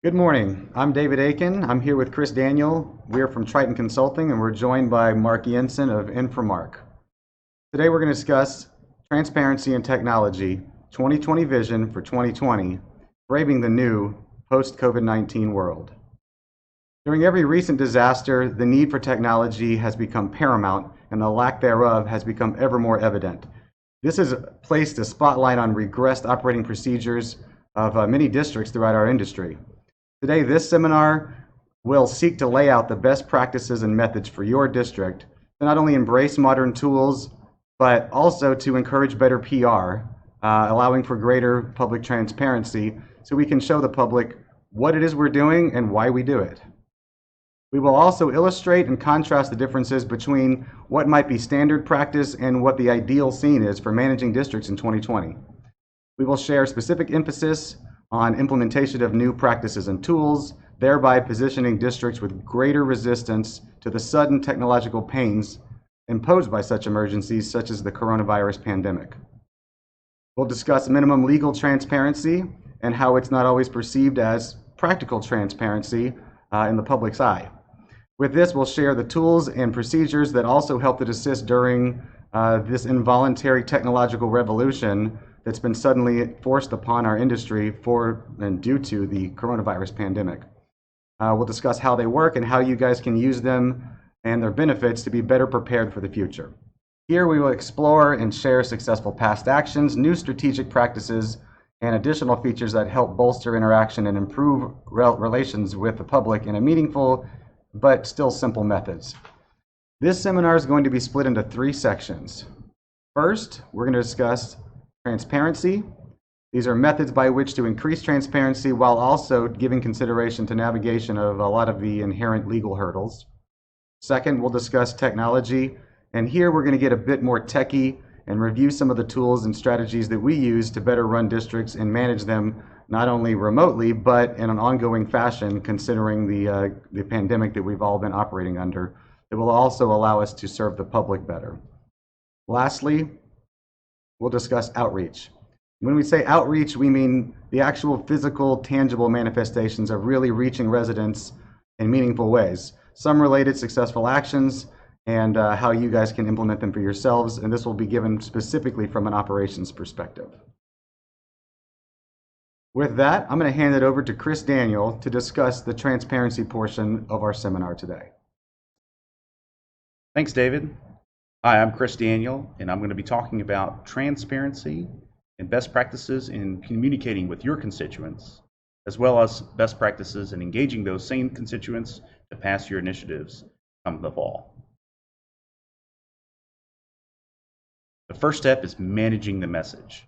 Good morning. I'm David Aiken. I'm here with Chris Daniel. We're from Triton Consulting, and we're joined by Mark Jensen of Inframark. Today we're going to discuss transparency and technology, 2020 vision for 2020, braving the new post-COVID-19 world. During every recent disaster, the need for technology has become paramount, and the lack thereof has become ever more evident. This has placed a spotlight on regressed operating procedures of many districts throughout our industry. Today, this seminar will seek to lay out the best practices and methods for your district to not only embrace modern tools, but also to encourage better PR, allowing for greater public transparency so we can show the public what it is we're doing and why we do it. We will also illustrate and contrast the differences between what might be standard practice and what the ideal scene is for managing districts in 2020. We will share specific emphasis on implementation of new practices and tools, thereby positioning districts with greater resistance to the sudden technological pains imposed by such emergencies, such as the coronavirus pandemic. We'll discuss minimum legal transparency and how it's not always perceived as practical transparency in the public's eye. With this, we'll share the tools and procedures that also help to assist during this involuntary technological revolution that's been suddenly forced upon our industry for and due to the coronavirus pandemic. We'll discuss how they work and how you guys can use them and their benefits to be better prepared for the future. Here we will explore and share successful past actions, new strategic practices, and additional features that help bolster interaction and improve relations with the public in a meaningful but still simple methods. This seminar is going to be split into 3 sections. First, we're going to discuss transparency. These are methods by which to increase transparency while also giving consideration to navigation of a lot of the inherent legal hurdles. Second, we'll discuss technology, and here we're going to get a bit more techie and review some of the tools and strategies that we use to better run districts and manage them not only remotely but in an ongoing fashion, considering the pandemic that we've all been operating under. It will also allow us to serve the public better. Lastly, we'll discuss outreach. When we say outreach, we mean the actual physical, tangible manifestations of really reaching residents in meaningful ways. Some related successful actions and how you guys can implement them for yourselves, and this will be given specifically from an operations perspective. With that, I'm going to hand it over to Chris Daniel to discuss the transparency portion of our seminar today. Thanks, David. Hi, I'm Chris Daniel, and I'm going to be talking about transparency and best practices in communicating with your constituents, as well as best practices in engaging those same constituents to pass your initiatives come the fall. The first step is managing the message.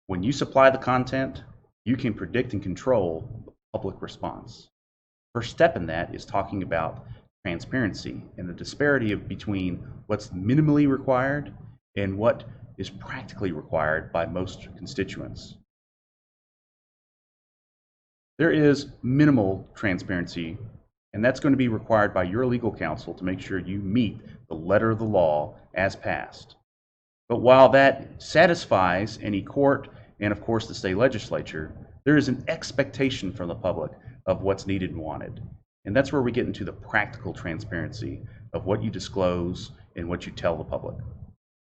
When you supply the content, you can predict and control the public response. First step in that is talking about transparency and the disparity between what's minimally required and what is practically required by most constituents. There is minimal transparency, and that's going to be required by your legal counsel to make sure you meet the letter of the law as passed. But while that satisfies any court and of course the state legislature, there is an expectation from the public of what's needed and wanted. And that's where we get into the practical transparency of what you disclose and what you tell the public.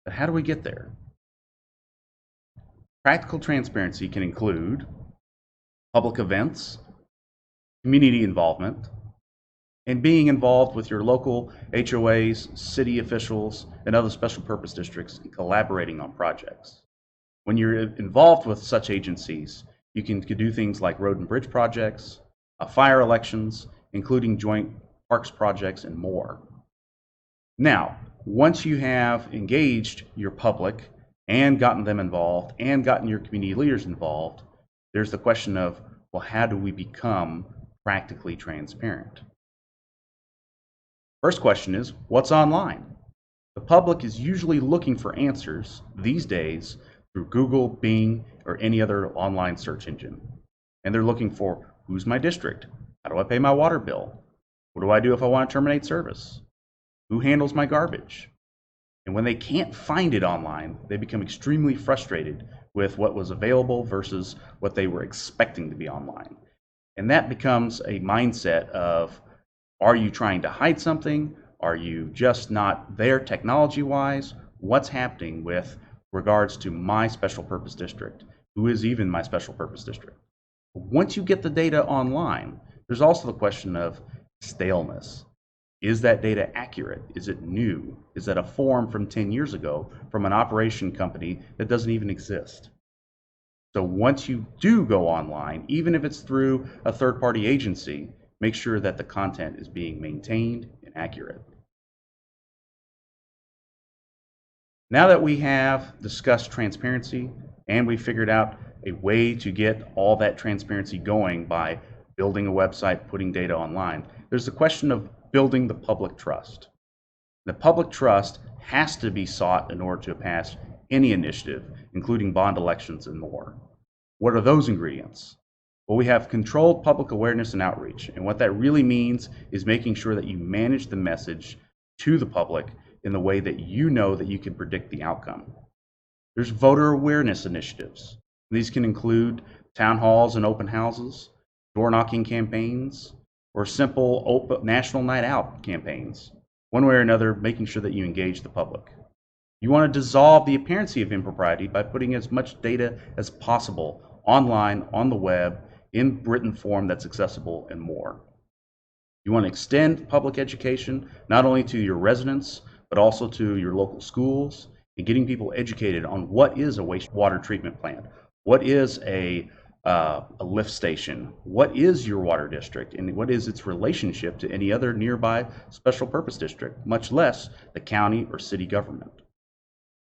But how do we get there? Practical transparency can include public events, community involvement, and being involved with your local HOAs, city officials, and other special purpose districts and collaborating on projects. When you're involved with such agencies, you can do things like road and bridge projects, fire elections, including joint parks projects, and more. Now, once you have engaged your public and gotten them involved and gotten your community leaders involved, there's the question of, well, how do we become practically transparent? First question is, what's online? The public is usually looking for answers these days through Google, Bing, or any other online search engine. And they're looking for, who's my district? How do I pay my water bill? What do I do if I want to terminate service? Who handles my garbage? And when they can't find it online, they become extremely frustrated with what was available versus what they were expecting to be online. And that becomes a mindset of, are you trying to hide something? Are you just not there technology-wise? What's happening with regards to my special purpose district? Who is even my special purpose district? Once you get the data online, there's also the question of staleness. Is that data accurate? Is it new? Is that a form from 10 years ago from an operation company that doesn't even exist? So once you do go online, even if it's through a third-party agency, make sure that the content is being maintained and accurate. Now that we have discussed transparency and we figured out a way to get all that transparency going by building a website, putting data online, there's the question of building the public trust. The public trust has to be sought in order to pass any initiative, including bond elections and more. What are those ingredients? Well, we have controlled public awareness and outreach, and what that really means is making sure that you manage the message to the public in the way that you know that you can predict the outcome. There's voter awareness initiatives. These can include town halls and open houses, door knocking campaigns, or simple national night out campaigns. One way or another, making sure that you engage the public. You want to dissolve the appearance of impropriety by putting as much data as possible online, on the web, in written form that's accessible, and more. You want to extend public education not only to your residents, but also to your local schools, and getting people educated on what is a wastewater treatment plant, what is a lift station, what is your water district, and what is its relationship to any other nearby special purpose district, much less the county or city government.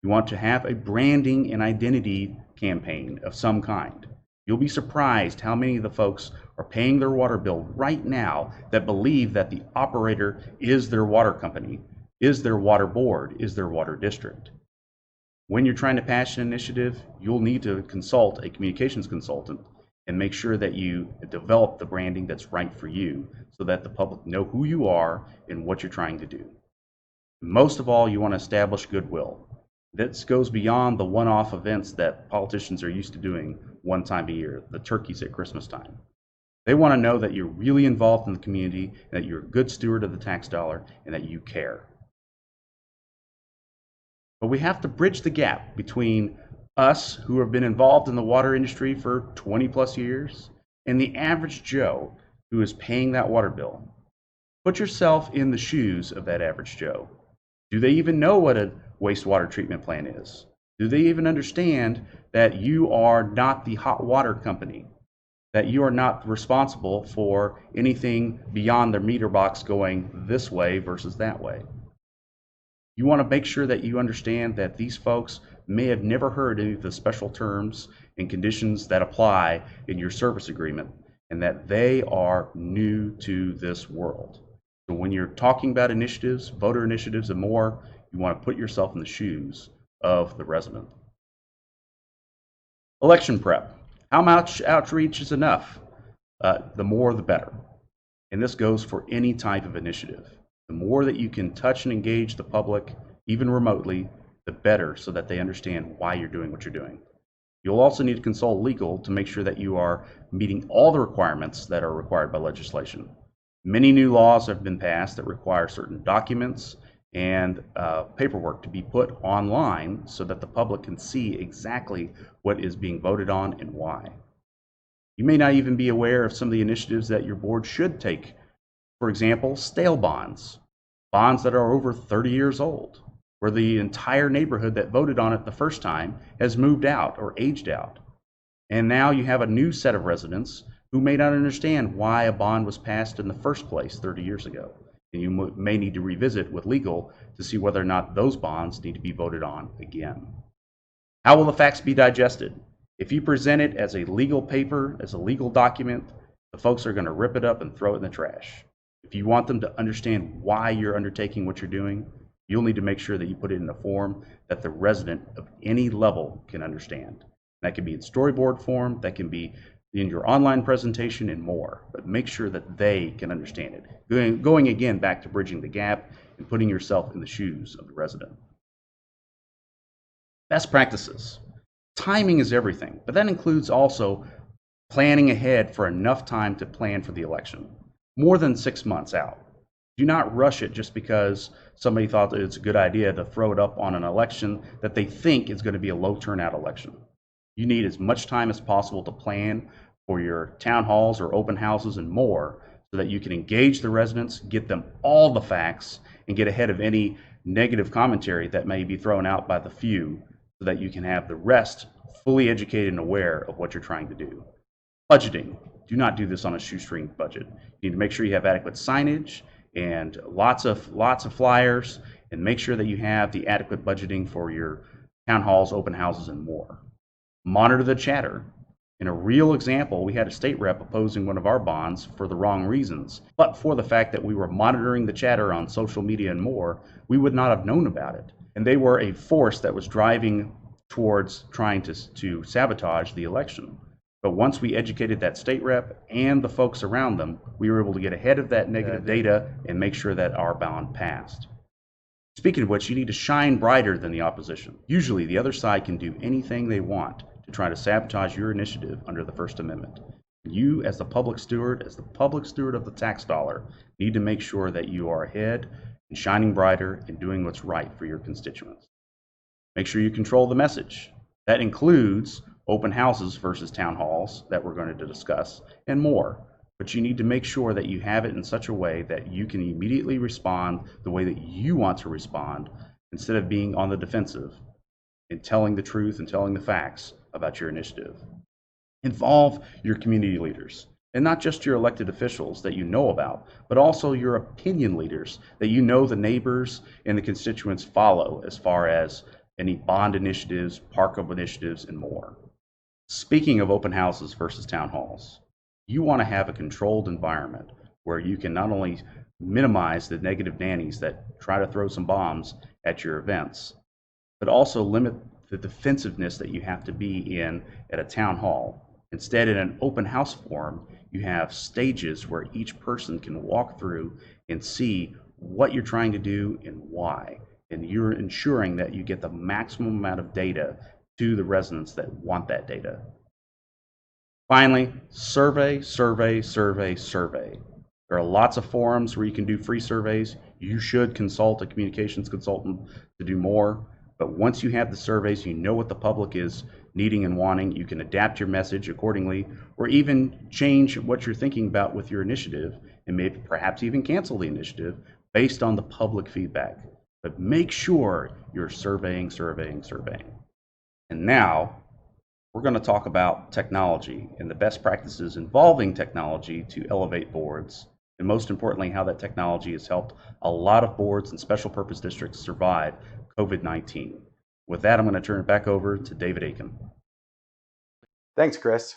You want to have a branding and identity campaign of some kind. You'll be surprised how many of the folks are paying their water bill right now that believe that the operator is their water company, is their water board, is their water district. When you're trying to pass an initiative, you'll need to consult a communications consultant and make sure that you develop the branding that's right for you so that the public know who you are and what you're trying to do. Most of all, you want to establish goodwill. This goes beyond the one-off events that politicians are used to doing one time a year, the turkeys at Christmas time. They want to know that you're really involved in the community, that you're a good steward of the tax dollar, and that you care. But we have to bridge the gap between us, who have been involved in the water industry for 20 plus years, and the average Joe who is paying that water bill. Put yourself in the shoes of that average Joe. Do they even know what a wastewater treatment plant is? Do they even understand that you are not the hot water company? That you are not responsible for anything beyond their meter box going this way versus that way? You want to make sure that you understand that these folks may have never heard any of the special terms and conditions that apply in your service agreement, and that they are new to this world. So when you're talking about initiatives, voter initiatives and more, you want to put yourself in the shoes of the resident. Election prep. How much outreach is enough? The more the better. And this goes for any type of initiative. The more that you can touch and engage the public, even remotely, the better, so that they understand why you're doing what you're doing. You'll also need to consult legal to make sure that you are meeting all the requirements that are required by legislation. Many new laws have been passed that require certain documents and paperwork to be put online so that the public can see exactly what is being voted on and why. You may not even be aware of some of the initiatives that your board should take. For example, stale bonds, bonds that are over 30 years old, where the entire neighborhood that voted on it the first time has moved out or aged out. And now you have a new set of residents who may not understand why a bond was passed in the first place 30 years ago. And you may need to revisit with legal to see whether or not those bonds need to be voted on again. How will the facts be digested? If you present it as a legal paper, as a legal document, the folks are going to rip it up and throw it in the trash. If you want them to understand why you're undertaking what you're doing, you'll need to make sure that you put it in a form that the resident of any level can understand. That can be in storyboard form, that can be in your online presentation, and more. But make sure that they can understand it. Going again back to bridging the gap and putting yourself in the shoes of the resident. Best practices. Timing is everything, but that includes also planning ahead for enough time to plan for the election, more than 6 months out. Do not rush it just because somebody thought that it's a good idea to throw it up on an election that they think is going to be a low turnout election. You need as much time as possible to plan for your town halls or open houses and more so that you can engage the residents, get them all the facts, and get ahead of any negative commentary that may be thrown out by the few so that you can have the rest fully educated and aware of what you're trying to do. Budgeting. Do not do this on a shoestring budget. You need to make sure you have adequate signage and lots of flyers, and make sure that you have the adequate budgeting for your town halls, open houses, and more. Monitor the chatter. In a real example, we had a state rep opposing one of our bonds for the wrong reasons, but for the fact that we were monitoring the chatter on social media and more, we would not have known about it. And they were a force that was driving towards trying to sabotage the election. But once we educated that state rep and the folks around them, we were able to get ahead of that negative data and make sure that our bond passed. Speaking of which, you need to shine brighter than the opposition. Usually the other side can do anything they want to try to sabotage your initiative under the First Amendment. You, as the public steward of the tax dollar, need to make sure that you are ahead and shining brighter and doing what's right for your constituents. Make sure you control the message. That includes open houses versus town halls that we're going to discuss and more. But you need to make sure that you have it in such a way that you can immediately respond the way that you want to respond instead of being on the defensive and telling the truth and telling the facts about your initiative. Involve your community leaders, and not just your elected officials that you know about, but also your opinion leaders that you know the neighbors and the constituents follow as far as any bond initiatives, park initiatives, and more. Speaking of open houses versus town halls, you want to have a controlled environment where you can not only minimize the negative nannies that try to throw some bombs at your events, but also limit the defensiveness that you have to be in at a town hall. Instead, in an open house forum, you have stages where each person can walk through and see what you're trying to do and why. And you're ensuring that you get the maximum amount of data to the residents that want that data. Finally, survey, survey, survey, survey. There are lots of forums where you can do free surveys. You should consult a communications consultant to do more. But once you have the surveys, you know what the public is needing and wanting. You can adapt your message accordingly, or even change what you're thinking about with your initiative, and maybe perhaps even cancel the initiative based on the public feedback. But make sure you're surveying. And now we're going to talk about technology and the best practices involving technology to elevate boards, and most importantly, how that technology has helped a lot of boards and special purpose districts survive COVID-19. With that, I'm going to turn it back over to David Aiken. Thanks, Chris.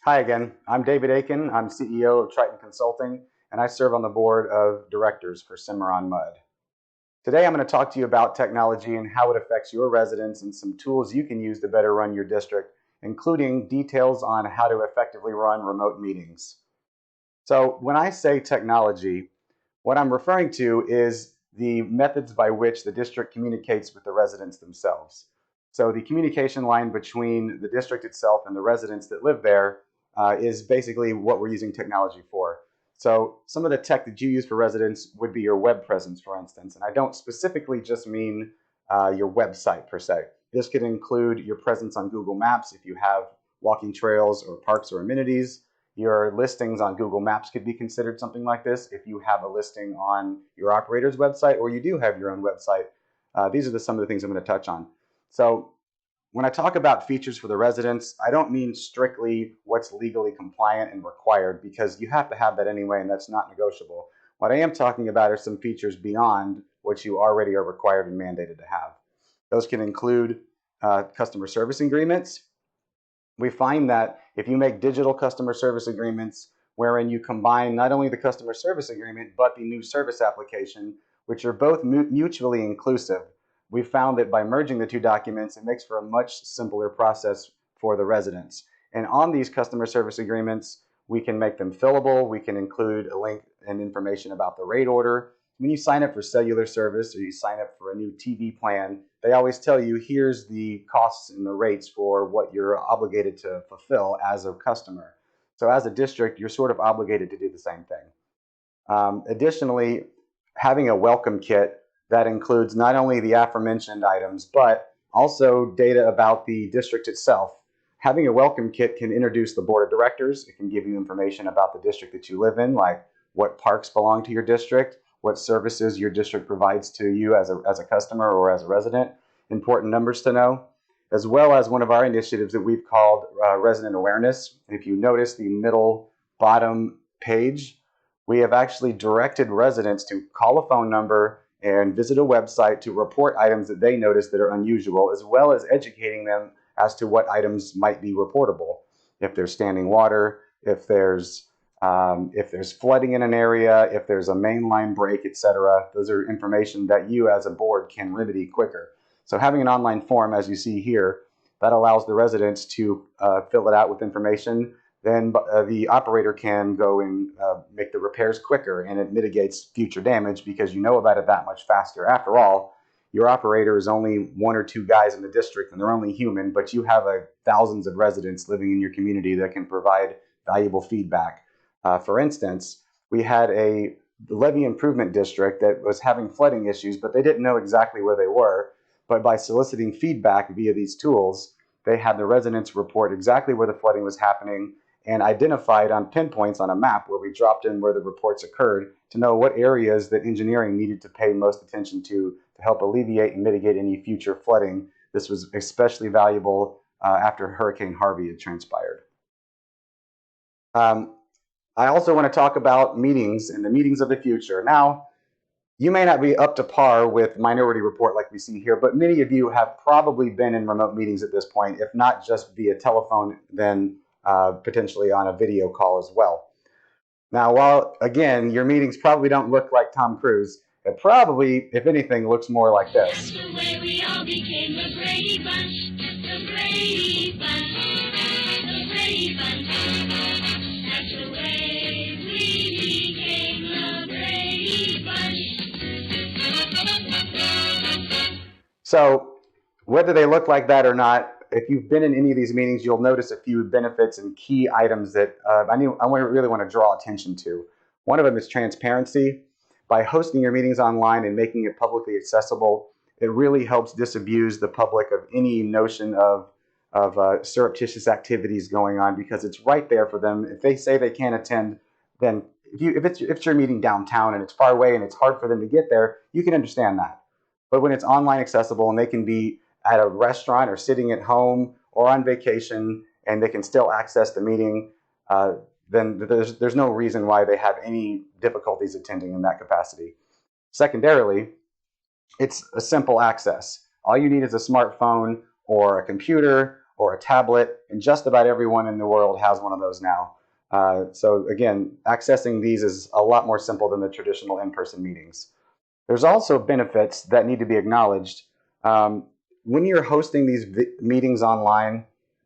Hi again. I'm David Aiken. I'm CEO of Triton Consulting, and I serve on the board of directors for Cimarron Mud. Today, I'm going to talk to you about technology and how it affects your residents and some tools you can use to better run your district, including details on how to effectively run remote meetings. So when I say technology, what I'm referring to is the methods by which the district communicates with the residents themselves. So the communication line between the district itself and the residents that live there is basically what we're using technology for. So some of the tech that you use for residents would be your web presence, for instance. And I don't specifically just mean your website per se. This could include your presence on Google Maps if you have walking trails or parks or amenities. Your listings on Google Maps could be considered something like this. If you have a listing on your operator's website or you do have your own website, these are some of the things I'm going to touch on. So when I talk about features for the residents, I don't mean strictly what's legally compliant and required, because you have to have that anyway, and that's not negotiable. What I am talking about are some features beyond what you already are required and mandated to have. Those can include customer service agreements. We find that if you make digital customer service agreements wherein you combine not only the customer service agreement, but the new service application, which are both mutually inclusive, we found that by merging the two documents, it makes for a much simpler process for the residents. And on these customer service agreements, we can make them fillable. We can include a link and information about the rate order. When you sign up for cellular service or you sign up for a new TV plan, they always tell you, here's the costs and the rates for what you're obligated to fulfill as a customer. So as a district, you're sort of obligated to do the same thing. Additionally, having a welcome kit that includes not only the aforementioned items, but also data about the district itself. Having a welcome kit can introduce the board of directors. It can give you information about the district that you live in, like what parks belong to your district, what services your district provides to you as a customer or as a resident, important numbers to know, as well as one of our initiatives that we've called resident awareness. If you notice the middle bottom page, we have actually directed residents to call a phone number and visit a website to report items that they notice that are unusual, as well as educating them as to what items might be reportable. If there's standing water, if there's flooding in an area, if there's a main line break, etc. Those are information that you as a board can remedy quicker. So having an online form, as you see here, that allows the residents to fill it out with information. Then the operator can go and make the repairs quicker, and it mitigates future damage because you know about it that much faster. After all, your operator is only one or two guys in the district, and they're only human, but you have thousands of residents living in your community that can provide valuable feedback. For instance, we had a levee improvement district that was having flooding issues, but they didn't know exactly where they were. But by soliciting feedback via these tools, they had the residents report exactly where the flooding was happening and identified on pinpoints on a map where we dropped in where the reports occurred to know what areas that engineering needed to pay most attention to help alleviate and mitigate any future flooding. This was especially valuable after Hurricane Harvey had transpired. I also want to talk about meetings and the meetings of the future. Now, you may not be up to par with Minority Report like we see here, but many of you have probably been in remote meetings at this point, if not just via telephone, then potentially on a video call as well. Now, while, again, your meetings probably don't look like Tom Cruise, it probably, if anything, looks more like this. That's the way we all became the Brady Bunch, the Brady Bunch, the Brady Bunch. That's the way we became the Brady Bunch. So, whether they look like that or not, if you've been in any of these meetings, you'll notice a few benefits and key items that I really want to draw attention to. One of them is transparency. By hosting your meetings online and making it publicly accessible, it really helps disabuse the public of any notion of surreptitious activities going on, because it's right there for them. If they say they can't attend, then if it's your meeting downtown and it's far away and it's hard for them to get there, you can understand that. But when it's online accessible and they can be at a restaurant or sitting at home or on vacation and they can still access the meeting, then there's no reason why they have any difficulties attending in that capacity. Secondarily, it's a simple access. All you need is a smartphone or a computer or a tablet, and just about everyone in the world has one of those now. So again, accessing these is a lot more simple than the traditional in-person meetings. There's also benefits that need to be acknowledged. When you're hosting these meetings online,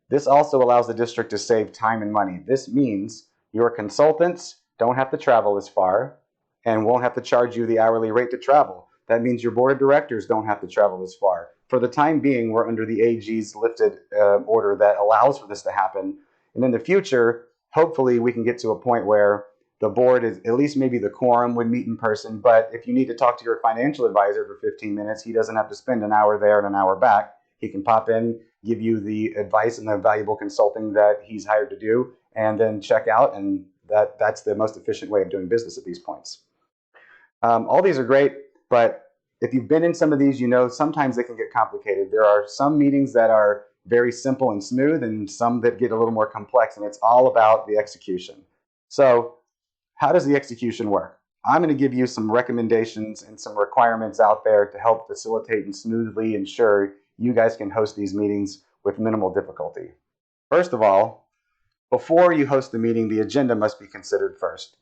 this also allows the district to save time and money. This means your consultants don't have to travel as far and won't have to charge you the hourly rate to travel. That means your board of directors don't have to travel as far. For the time being, we're under the AG's lifted order that allows for this to happen. And in the future, hopefully we can get to a point where the board is, at least maybe the quorum would meet in person, but if you need to talk to your financial advisor for 15 minutes, he doesn't have to spend an hour there and an hour back. He can pop in, give you the advice and the valuable consulting that he's hired to do, and then check out, and that's the most efficient way of doing business at these points. All these are great, but if you've been in some of these, you know sometimes they can get complicated. There are some meetings that are very simple and smooth, and some that get a little more complex, and it's all about the execution. So, how does the execution work? I'm going to give you some recommendations and some requirements out there to help facilitate and smoothly ensure you guys can host these meetings with minimal difficulty. First of all, before you host the meeting, the agenda must be considered first.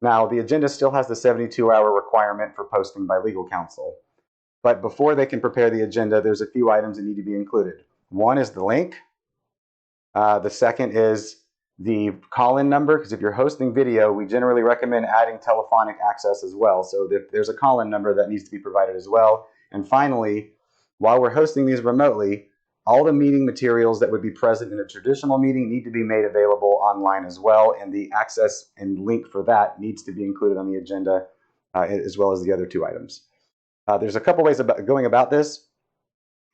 Now, the agenda still has the 72-hour requirement for posting by legal counsel. But before they can prepare the agenda, there's a few items that need to be included. One is the link. The second is the call-in number, because if you're hosting video, we generally recommend adding telephonic access as well. So there's a call-in number that needs to be provided as well. And finally, while we're hosting these remotely, All the meeting materials that would be present in a traditional meeting need to be made available online as well, and the access and link for that needs to be included on the agenda as well as the other two items. There's a couple ways of going about this.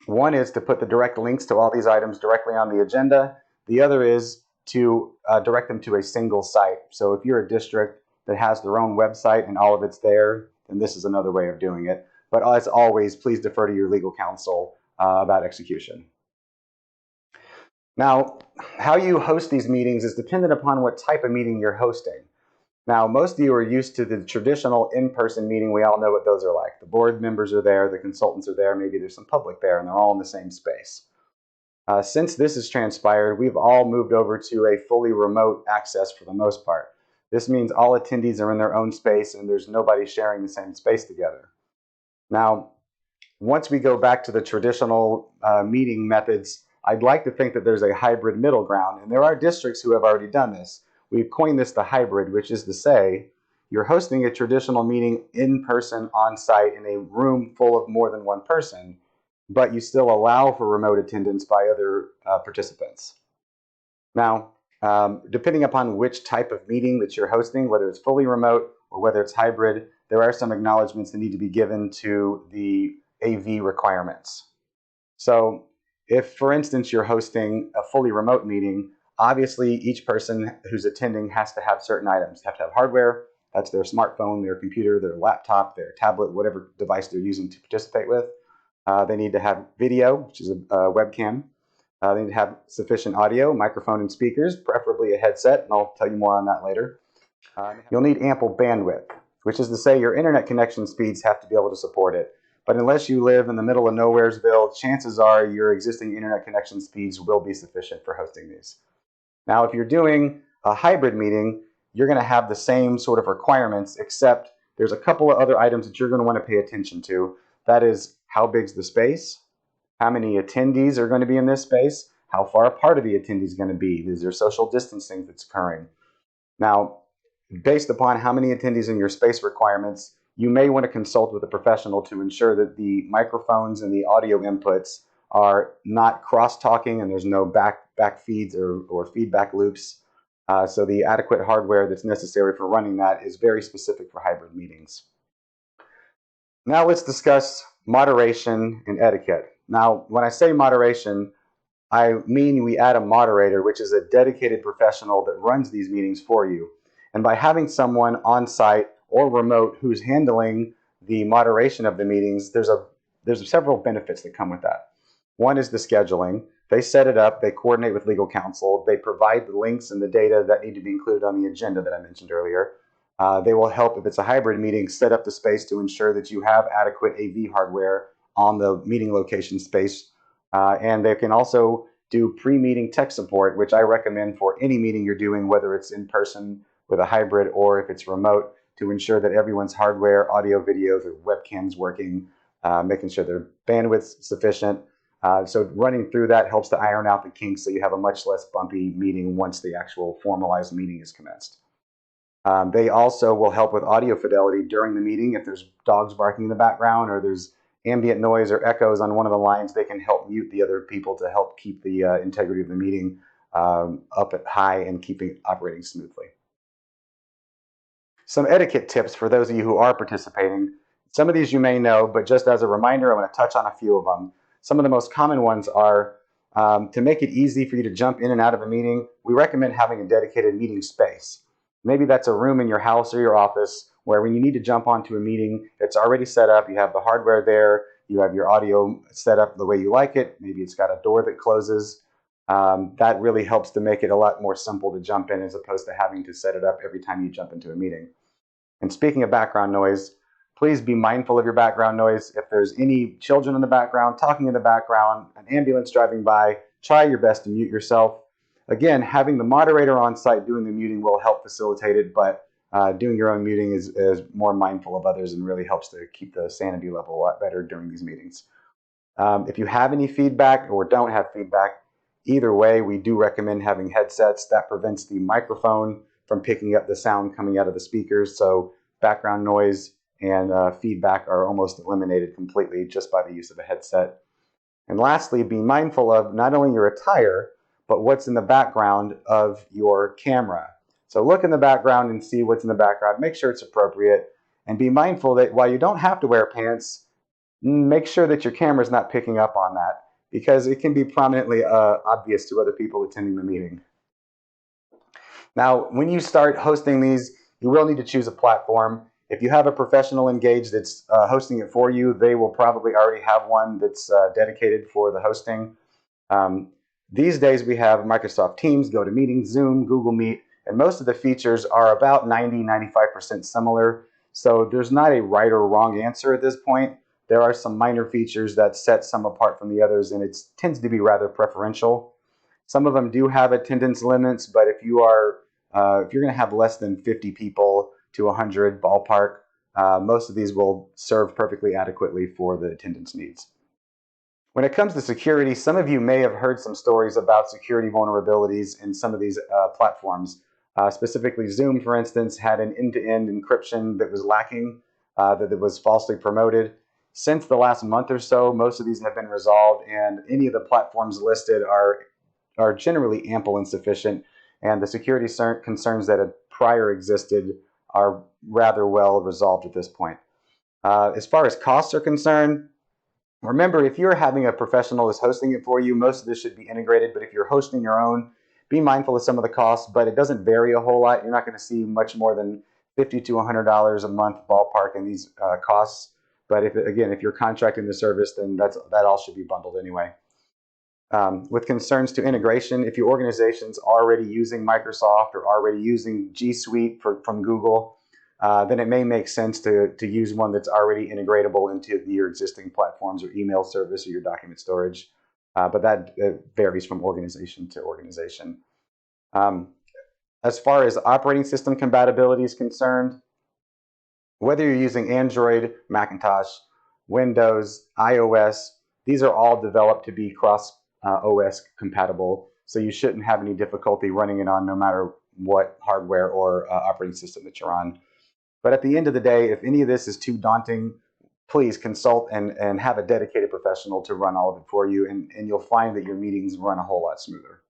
One is to put the direct links to all these items directly on the agenda. The other is to direct them to a single site. So if you're a district that has their own website and all of it's there, then this is another way of doing it. But as always, please defer to your legal counsel about execution. Now, how you host these meetings is dependent upon what type of meeting you're hosting. Now, most of you are used to the traditional in-person meeting. We all know what those are like. The board members are there, the consultants are there, maybe there's some public there, and they're all in the same space. Since this has transpired, we've all moved over to a fully remote access for the most part. This means all attendees are in their own space and there's nobody sharing the same space together. Now, once we go back to the traditional meeting methods, I'd like to think that there's a hybrid middle ground, and there are districts who have already done this. We've coined this the hybrid, which is to say you're hosting a traditional meeting in person on site in a room full of more than one person, but you still allow for remote attendance by other participants. Now, depending upon which type of meeting that you're hosting, whether it's fully remote or whether it's hybrid, there are some acknowledgments that need to be given to the AV requirements. So if, for instance, you're hosting a fully remote meeting, obviously each person who's attending has to have certain items. They have to have hardware. That's their smartphone, their computer, their laptop, their tablet, whatever device they're using to participate with. They need to have video, which is a webcam. They need to have sufficient audio, microphone and speakers, preferably a headset, and I'll tell you more on that later. You'll need ample bandwidth, which is to say your internet connection speeds have to be able to support it. But unless you live in the middle of Nowheresville, chances are your existing internet connection speeds will be sufficient for hosting these. Now, if you're doing a hybrid meeting, you're going to have the same sort of requirements, except there's a couple of other items that you're going to want to pay attention to. That is, how big's the space? How many attendees are going to be in this space? How far apart are the attendees going to be? Is there social distancing that's occurring? Now, based upon how many attendees and your space requirements, you may want to consult with a professional to ensure that the microphones and the audio inputs are not cross-talking and there's no back feeds or feedback loops. So the adequate hardware that's necessary for running that is very specific for hybrid meetings. Now let's discuss moderation and etiquette. Now, when I say moderation, I mean we add a moderator, which is a dedicated professional that runs these meetings for you. And by having someone on site or remote who's handling the moderation of the meetings, there's several benefits that come with that. One is the scheduling. They set it up, they coordinate with legal counsel, they provide the links and the data that need to be included on the agenda that I mentioned earlier. They will help, if it's a hybrid meeting, set up the space to ensure that you have adequate AV hardware on the meeting location space. And they can also do pre-meeting tech support, which I recommend for any meeting you're doing, whether it's in person with a hybrid or if it's remote, to ensure that everyone's hardware, audio, video, their webcams working, making sure their bandwidth's sufficient. So running through that helps to iron out the kinks so you have a much less bumpy meeting once the actual formalized meeting is commenced. They also will help with audio fidelity during the meeting. If there's dogs barking in the background or there's ambient noise or echoes on one of the lines, they can help mute the other people to help keep the integrity of the meeting up at high and keeping operating smoothly. Some etiquette tips for those of you who are participating. Some of these you may know, but just as a reminder, I'm going to touch on a few of them. Some of the most common ones are to make it easy for you to jump in and out of a meeting, we recommend having a dedicated meeting space. Maybe that's a room in your house or your office where when you need to jump onto a meeting, it's already set up, you have the hardware there, you have your audio set up the way you like it, maybe it's got a door that closes. That really helps to make it a lot more simple to jump in as opposed to having to set it up every time you jump into a meeting. And speaking of background noise, please be mindful of your background noise. If there's any children in the background, talking in the background, an ambulance driving by, try your best to mute yourself. Again, having the moderator on site doing the muting will help facilitate it, but doing your own muting is more mindful of others and really helps to keep the sanity level a lot better during these meetings. If you have any feedback or don't have feedback, either way, we do recommend having headsets. That prevents the microphone from picking up the sound coming out of the speakers, so background noise and feedback are almost eliminated completely just by the use of a headset. And lastly, be mindful of not only your attire, but what's in the background of your camera. So look in the background and see what's in the background. Make sure it's appropriate. And be mindful that while you don't have to wear pants, make sure that your camera is not picking up on that, because it can be prominently obvious to other people attending the meeting. Now, when you start hosting these, you will need to choose a platform. If you have a professional engaged that's hosting it for you, they will probably already have one that's dedicated for the hosting. These days we have Microsoft Teams, GoToMeeting, Zoom, Google Meet, and most of the features are about 90–95% similar. So there's not a right or wrong answer at this point. There are some minor features that set some apart from the others, and it tends to be rather preferential. Some of them do have attendance limits, but if you're going to have less than 50 people to 100 ballpark, most of these will serve perfectly adequately for the attendance needs. When it comes to security, some of you may have heard some stories about security vulnerabilities in some of these platforms. Specifically, Zoom, for instance, had an end-to-end encryption that was lacking, that was falsely promoted. Since the last month or so, most of these have been resolved, and any of the platforms listed are generally ample and sufficient, and the security concerns that had prior existed are rather well resolved at this point. As far as costs are concerned, remember, if you're having a professional that's hosting it for you, most of this should be integrated, but if you're hosting your own, be mindful of some of the costs, but it doesn't vary a whole lot. You're not going to see much more than $50 to $100 a month ballpark in these costs. But if you're contracting the service, then that all should be bundled anyway. With concerns to integration, if your organization's already using Microsoft or already using G Suite from Google, then it may make sense to use one that's already integratable into your existing platforms or email service or your document storage. But that varies from organization to organization. As far as operating system compatibility is concerned, whether you're using Android, Macintosh, Windows, iOS, these are all developed to be cross OS compatible, so you shouldn't have any difficulty running it on no matter what hardware or operating system that you're on. But at the end of the day, if any of this is too daunting, please consult and have a dedicated professional to run all of it for you, and you'll find that your meetings run a whole lot smoother.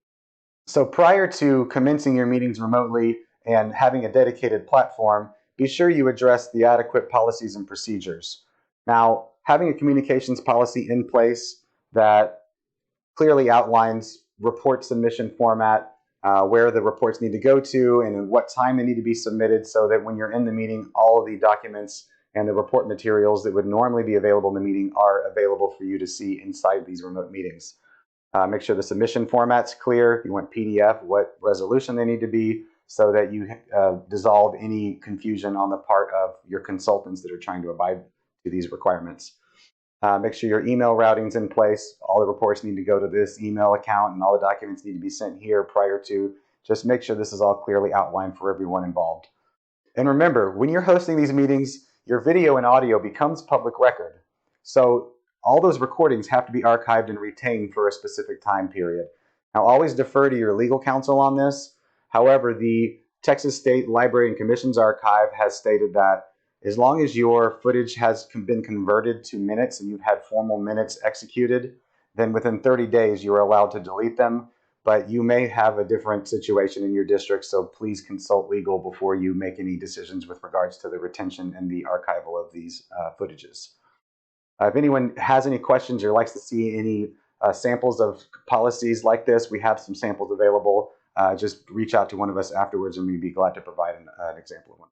So prior to commencing your meetings remotely and having a dedicated platform, be sure you address the adequate policies and procedures. Now, having a communications policy in place that clearly outlines report submission format, where the reports need to go to, and at what time they need to be submitted, so that when you're in the meeting, all of the documents and the report materials that would normally be available in the meeting are available for you to see inside these remote meetings. Make sure the submission format's clear. If you want PDF, what resolution they need to be, so that you dissolve any confusion on the part of your consultants that are trying to abide to these requirements. Make sure your email routing's in place. All the reports need to go to this email account, and all the documents need to be sent here prior to. Just make sure this is all clearly outlined for everyone involved. And remember, when you're hosting these meetings, your video and audio becomes public record. So all those recordings have to be archived and retained for a specific time period. Now, always defer to your legal counsel on this. However, the Texas State Library and Commissions Archive has stated that as long as your footage has been converted to minutes and you've had formal minutes executed, then within 30 days you are allowed to delete them. But you may have a different situation in your district, so please consult legal before you make any decisions with regards to the retention and the archival of these footages. If anyone has any questions or likes to see any samples of policies like this, we have some samples available. Just reach out to one of us afterwards and we'd be glad to provide an example of one.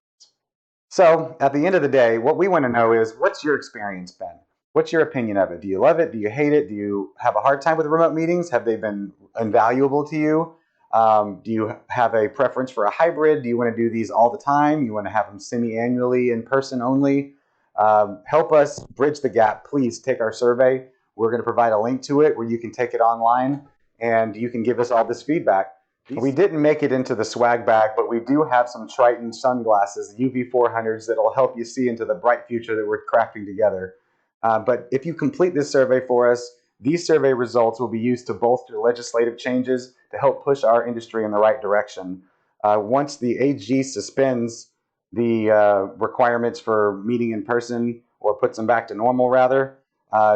So at the end of the day, what we want to know is, what's your experience been? What's your opinion of it? Do you love it? Do you hate it? Do you have a hard time with remote meetings? Have they been invaluable to you? Do you have a preference for a hybrid? Do you want to do these all the time? You want to have them semi-annually in person only? Help us bridge the gap. Please take our survey. We're going to provide a link to it where you can take it online and you can give us all this feedback. We didn't make it into the swag bag, but we do have some Triton sunglasses, UV 400s, that will help you see into the bright future that we're crafting together. But if you complete this survey for us, these survey results will be used to bolster legislative changes to help push our industry in the right direction. Once the AG suspends the requirements for meeting in person, or puts them back to normal rather,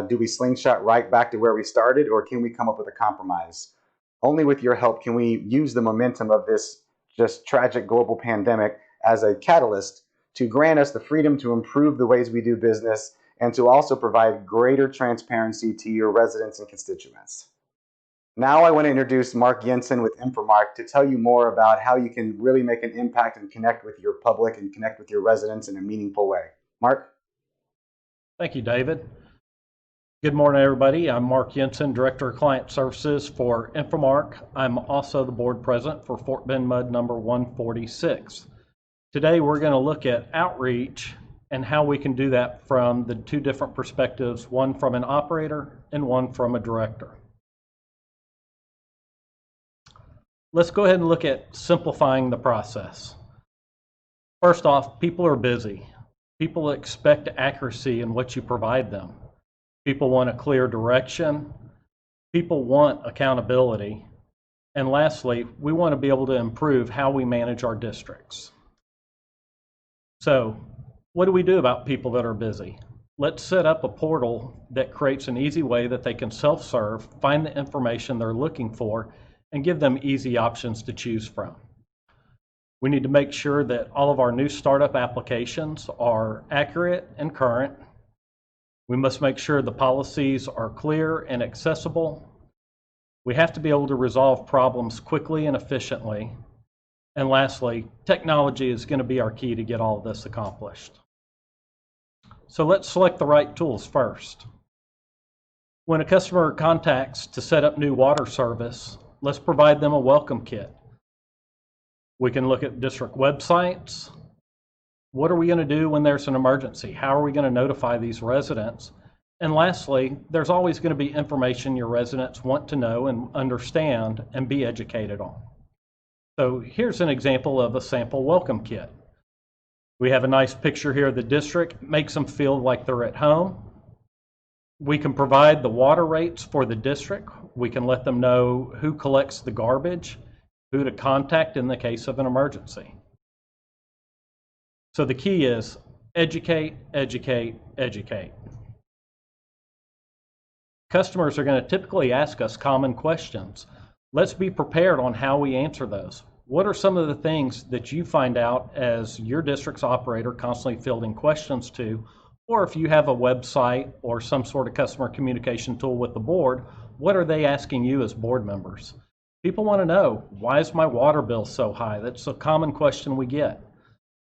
Do we slingshot right back to where we started, or can we come up with a compromise? Only with your help can we use the momentum of this just tragic global pandemic as a catalyst to grant us the freedom to improve the ways we do business and to also provide greater transparency to your residents and constituents. Now I want to introduce Mark Jensen with Infomark to tell you more about how you can really make an impact and connect with your public and connect with your residents in a meaningful way. Mark? Thank you, David. Good morning, everybody. I'm Mark Jensen, Director of Client Services for Infomark. I'm also the board president for Fort Bend MUD number 146. Today, we're going to look at outreach and how we can do that from the two different perspectives, one from an operator and one from a director. Let's go ahead and look at simplifying the process. First off, people are busy. People expect accuracy in what you provide them. People want a clear direction. People want accountability. And lastly, we want to be able to improve how we manage our districts. So, what do we do about people that are busy? Let's set up a portal that creates an easy way that they can self-serve, find the information they're looking for, and give them easy options to choose from. We need to make sure that all of our new startup applications are accurate and current. We must make sure the policies are clear and accessible. We have to be able to resolve problems quickly and efficiently. And lastly, technology is going to be our key to get all of this accomplished. So let's select the right tools first. When a customer contacts to set up new water service, let's provide them a welcome kit. We can look at district websites. What are we going to do when there's an emergency? How are we going to notify these residents? And lastly, there's always going to be information your residents want to know and understand and be educated on. So here's an example of a sample welcome kit. We have a nice picture here of the district, makes them feel like they're at home. We can provide the water rates for the district. We can let them know who collects the garbage, who to contact in the case of an emergency. So the key is educate, educate, educate. Customers are going to typically ask us common questions. Let's be prepared on how we answer those. What are some of the things that you find out as your district's operator constantly fielding questions to? Or if you have a website or some sort of customer communication tool with the board, what are they asking you as board members? People want to know, why is my water bill so high? That's a common question we get.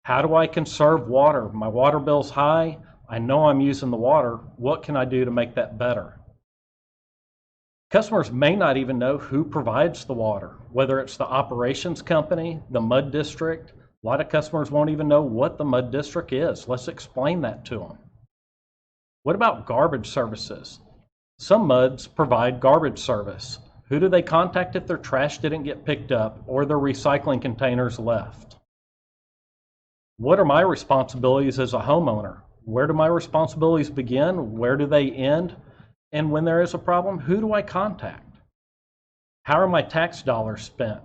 How do I conserve water? My water bill's high. I know I'm using the water. What can I do to make that better? Customers may not even know who provides the water, whether it's the operations company, the MUD district. A lot of customers won't even know what the MUD district is. Let's explain that to them. What about garbage services? Some MUDs provide garbage service. Who do they contact if their trash didn't get picked up or their recycling containers left? What are my responsibilities as a homeowner? Where do my responsibilities begin? Where do they end? And when there is a problem, who do I contact? How are my tax dollars spent?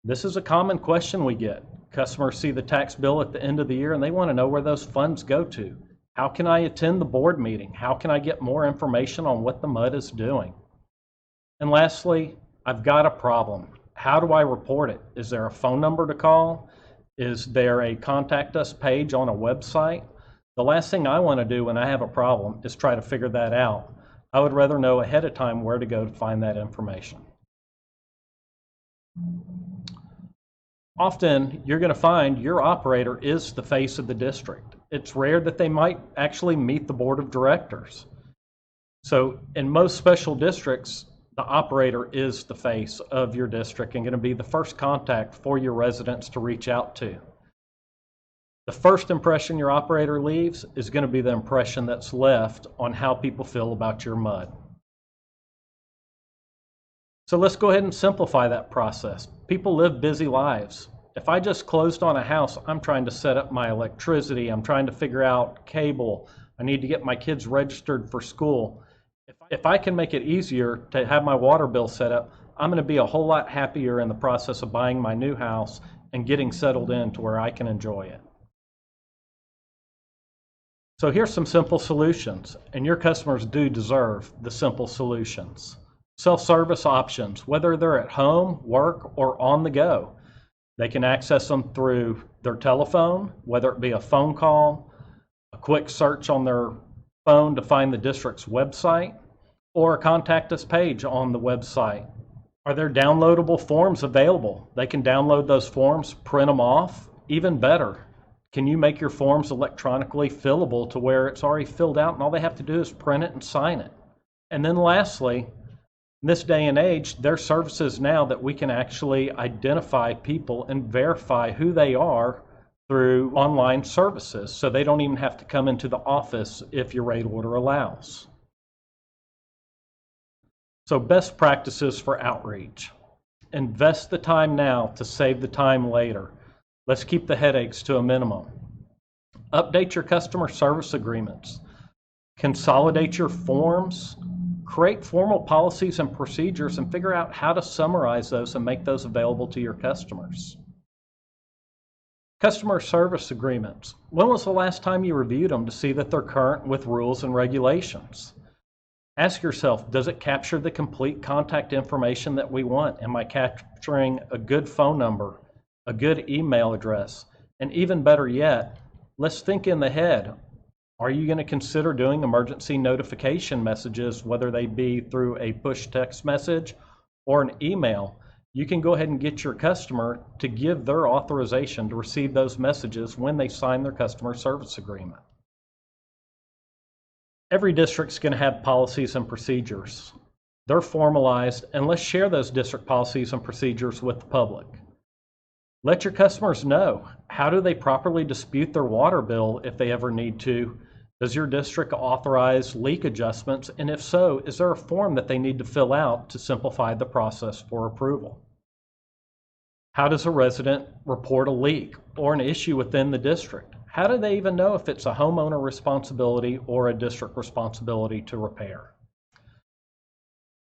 This is a common question we get. Customers see the tax bill at the end of the year and they want to know where those funds go to. How can I attend the board meeting? How can I get more information on what the MUD is doing? And lastly, I've got a problem. How do I report it? Is there a phone number to call? Is there a contact us page on a website? The last thing I want to do when I have a problem is try to figure that out. I would rather know ahead of time where to go to find that information. Often, you're going to find your operator is the face of the district. It's rare that they might actually meet the board of directors. So in most special districts, the operator is the face of your district and going to be the first contact for your residents to reach out to. The first impression your operator leaves is going to be the impression that's left on how people feel about your MUD. So let's go ahead and simplify that process. People live busy lives. If I just closed on a house, I'm trying to set up my electricity, I'm trying to figure out cable, I need to get my kids registered for school. If I can make it easier to have my water bill set up, I'm going to be a whole lot happier in the process of buying my new house and getting settled in to where I can enjoy it. So here's some simple solutions, and your customers do deserve the simple solutions. Self-service options, whether they're at home, work, or on the go. They can access them through their telephone, whether it be a phone call, a quick search on their phone to find the district's website, or a contact us page on the website. Are there downloadable forms available? They can download those forms, print them off. Even better, can you make your forms electronically fillable to where it's already filled out and all they have to do is print it and sign it? And then lastly, in this day and age, there are services now that we can actually identify people and verify who they are through online services, so they don't even have to come into the office if your rate order allows. So best practices for outreach. Invest the time now to save the time later. Let's keep the headaches to a minimum. Update your customer service agreements. Consolidate your forms. Create formal policies and procedures and figure out how to summarize those and make those available to your customers. Customer service agreements. When was the last time you reviewed them to see that they're current with rules and regulations? Ask yourself, does it capture the complete contact information that we want? Am I capturing a good phone number, a good email address? And even better yet, let's think in the head. Are you going to consider doing emergency notification messages, whether they be through a push text message or an email? You can go ahead and get your customer to give their authorization to receive those messages when they sign their customer service agreement. Every district's going to have policies and procedures. They're formalized, and let's share those district policies and procedures with the public. Let your customers know, how do they properly dispute their water bill if they ever need to? Does your district authorize leak adjustments? And if so, is there a form that they need to fill out to simplify the process for approval? How does a resident report a leak or an issue within the district? How do they even know if it's a homeowner responsibility or a district responsibility to repair?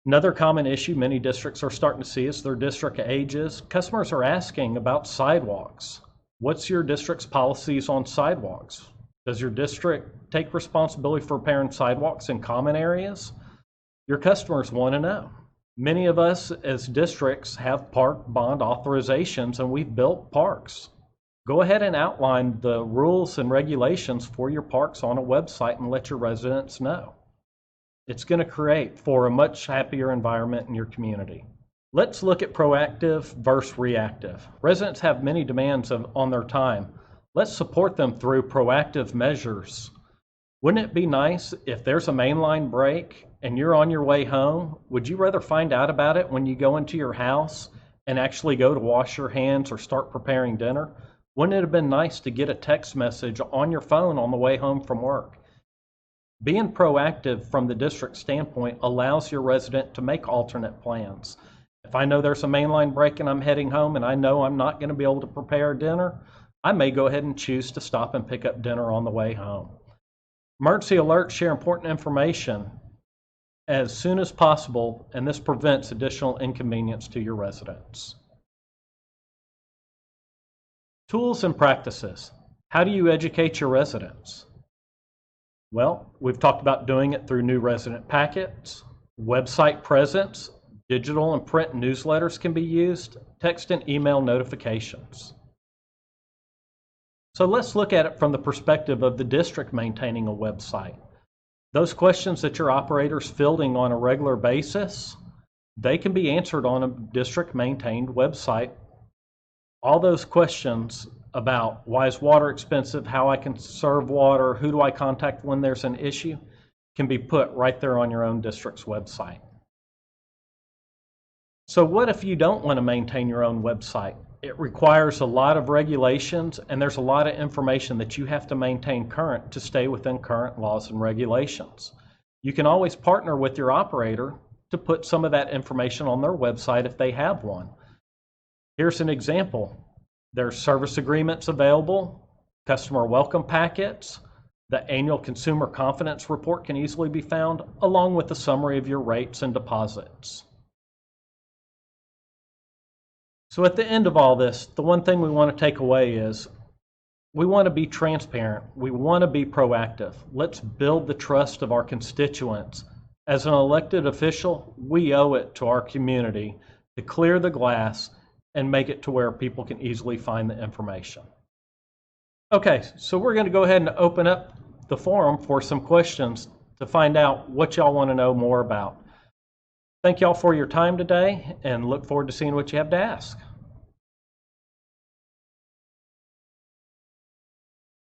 Another common issue many districts are starting to see as their district ages, customers are asking about sidewalks. What's your district's policies on sidewalks? Does your district take responsibility for repairing sidewalks in common areas? Your customers want to know. Many of us as districts have park bond authorizations and we've built parks. Go ahead and outline the rules and regulations for your parks on a website and let your residents know. It's going to create for a much happier environment in your community. Let's look at proactive versus reactive. Residents have many demands on their time. Let's support them through proactive measures. Wouldn't it be nice if there's a mainline break and you're on your way home? Would you rather find out about it when you go into your house and actually go to wash your hands or start preparing dinner? Wouldn't it have been nice to get a text message on your phone on the way home from work? Being proactive from the district standpoint allows your resident to make alternate plans. If I know there's a mainline break and I'm heading home and I know I'm not going to be able to prepare dinner, I may go ahead and choose to stop and pick up dinner on the way home. Emergency alerts share important information as soon as possible, and this prevents additional inconvenience to your residents. Tools and practices. How do you educate your residents? Well, we've talked about doing it through new resident packets, website presence, digital and print newsletters can be used, text and email notifications. So let's look at it from the perspective of the district maintaining a website. Those questions that your operator's fielding on a regular basis, they can be answered on a district maintained website. All those questions about why is water expensive, how I can serve water, who do I contact when there's an issue, can be put right there on your own district's website. So what if you don't want to maintain your own website? It requires a lot of regulations and there's a lot of information that you have to maintain current to stay within current laws and regulations. You can always partner with your operator to put some of that information on their website if they have one. Here's an example. There's service agreements available, customer welcome packets, the annual consumer confidence report can easily be found, along with a summary of your rates and deposits. So at the end of all this, the one thing we want to take away is We want to be transparent. We want to be proactive. Let's build the trust of our constituents. As an elected official, we owe it to our community to clear the glass and make it to where people can easily find the information. Okay, so we're going to go ahead and open up the forum for some questions to find out what y'all want to know more about. Thank y'all for your time today and look forward to seeing what you have to ask.